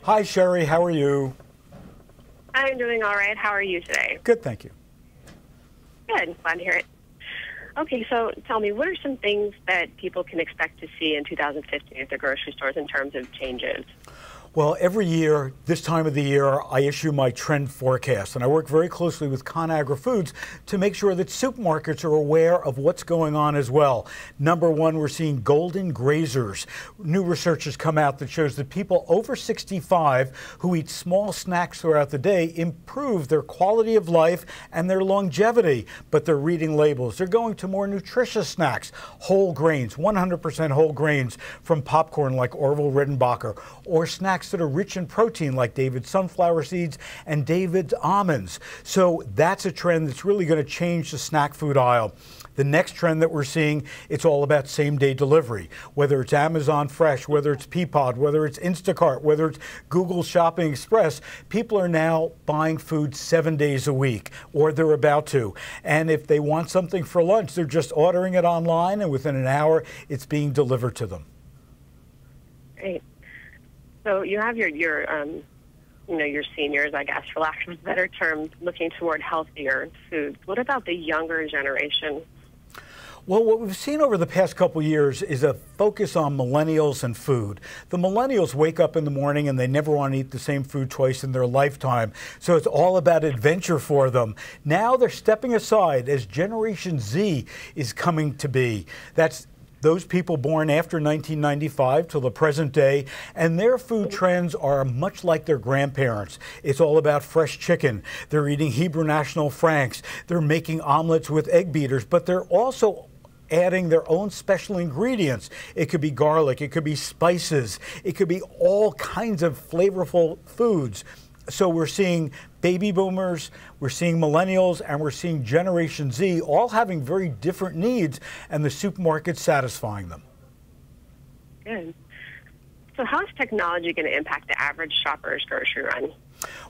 Hi, Sherry. How are you? I'm doing all right. How are you today? Good, thank you. Good. Glad to hear it. Okay, so tell me, what are some things that people can expect to see in 2015 at the grocery stores in terms of changes? Well, every year, this time of the year, I issue my trend forecast, and I work very closely with ConAgra Foods to make sure that supermarkets are aware of what's going on as well. Number one, we're seeing golden grazers. New research has come out that shows that people over 65 who eat small snacks throughout the day improve their quality of life and their longevity, but they're reading labels. They're going to more nutritious snacks, whole grains, 100% whole grains from popcorn like Orville Redenbacher, or snacks that are rich in protein like David's sunflower seeds and David's almonds. So that's a trend that's really going to change the snack food aisle. The next trend that we're seeing, it's all about same-day delivery. Whether it's Amazon Fresh, whether it's Peapod, whether it's Instacart, whether it's Google Shopping Express, people are now buying food 7 days a week, or they're about to. And if they want something for lunch, they're just ordering it online, and within an hour, it's being delivered to them. Great. So you have your seniors, I guess, for lack of a better term, looking toward healthier foods. What about the younger generation? Well, what we've seen over the past couple years is a focus on millennials and food. The millennials wake up in the morning and they never want to eat the same food twice in their lifetime. So it's all about adventure for them. Now they're stepping aside as Generation Z is coming to be. That's those people born after 1995 till the present day, and their food trends are much like their grandparents. It's all about fresh chicken. They're eating Hebrew National Franks. They're making omelets with egg beaters, but they're also adding their own special ingredients. It could be garlic, it could be spices, it could be all kinds of flavorful foods. So we're seeing baby boomers, we're seeing millennials, and we're seeing Generation Z all having very different needs, and the supermarket satisfying them. Good. So how is technology going to impact the average shopper's grocery run?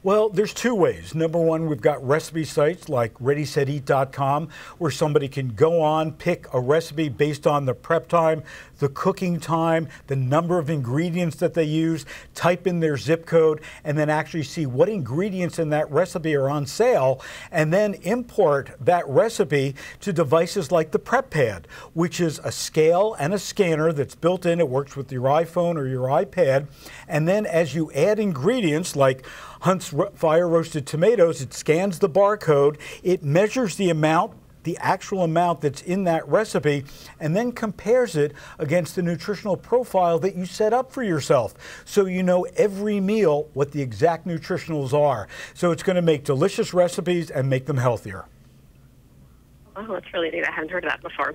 Well, there's two ways. Number one, we've got recipe sites like ReadySetEat.com where somebody can go on, pick a recipe based on the prep time, the cooking time, the number of ingredients that they use, type in their zip code, and then actually see what ingredients in that recipe are on sale, and then import that recipe to devices like the Prep Pad, which is a scale and a scanner that's built in. It works with your iPhone or your iPad. And then as you add ingredients like Hunt's fire roasted tomatoes, it scans the barcode, it measures the amount, the actual amount that's in that recipe, and then compares it against the nutritional profile that you set up for yourself. So you know every meal what the exact nutritionals are. So it's going to make delicious recipes and make them healthier. Oh, that's really neat. I hadn't heard of that before.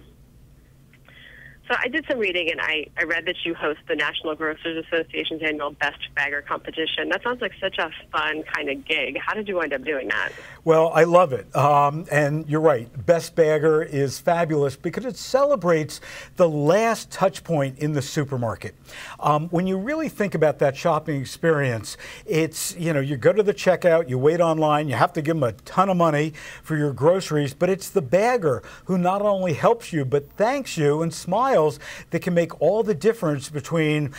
So I did some reading, and I read that you host the National Grocers Association's annual Best Bagger competition. That sounds like such a fun kind of gig. How did you end up doing that? Well, I love it. And you're right. Best Bagger is fabulous because it celebrates the last touch point in the supermarket. When you really think about that shopping experience, it's, you go to the checkout, you wait online, you have to give them a ton of money for your groceries, but it's the bagger who not only helps you, but thanks you and smiles that can make all the difference between,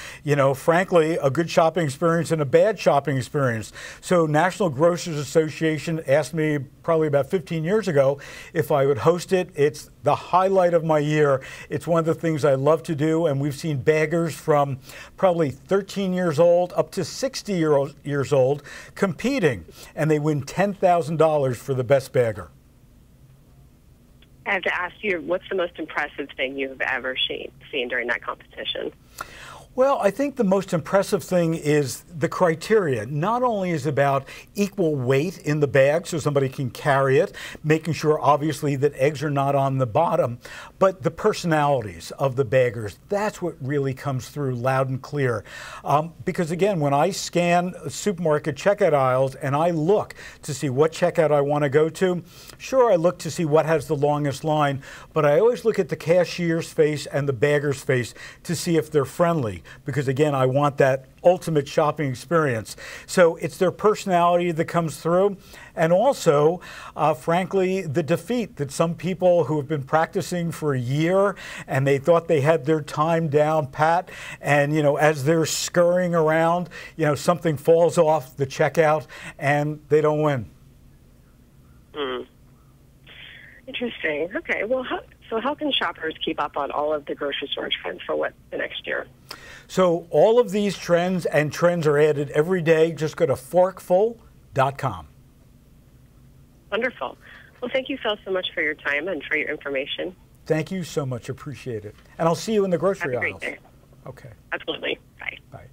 frankly, a good shopping experience and a bad shopping experience. So National Grocers Association asked me probably about 15 years ago if I would host it. It's the highlight of my year. It's one of the things I love to do, and we've seen baggers from probably 13 years old up to 60 years old competing, and they win $10,000 for the best bagger. I have to ask you, what's the most impressive thing you've ever seen during that competition? Well, I think the most impressive thing is the criteria. Not only is it about equal weight in the bag so somebody can carry it, making sure obviously that eggs are not on the bottom, but the personalities of the baggers. That's what really comes through loud and clear. Because again, when I scan supermarket checkout aisles and I look to see what checkout I want to go to, sure, I look to see what has the longest line, but I always look at the cashier's face and the bagger's face to see if they're friendly. Because again, I want that ultimate shopping experience. So it's their personality that comes through, and also, frankly, the defeat that some people who have been practicing for a year and they thought they had their time down pat, and as they're scurrying around, something falls off the checkout and they don't win. Interesting. Okay. Well, how can shoppers keep up on all of the grocery store trends for the next year? So all of these trends are added every day. Just go to forkful.com. Wonderful. Well, thank you, Phil, so much for your time and for your information. Thank you so much. Appreciate it. And I'll see you in the grocery aisles. Have a great day. Okay. Absolutely. Bye. Bye.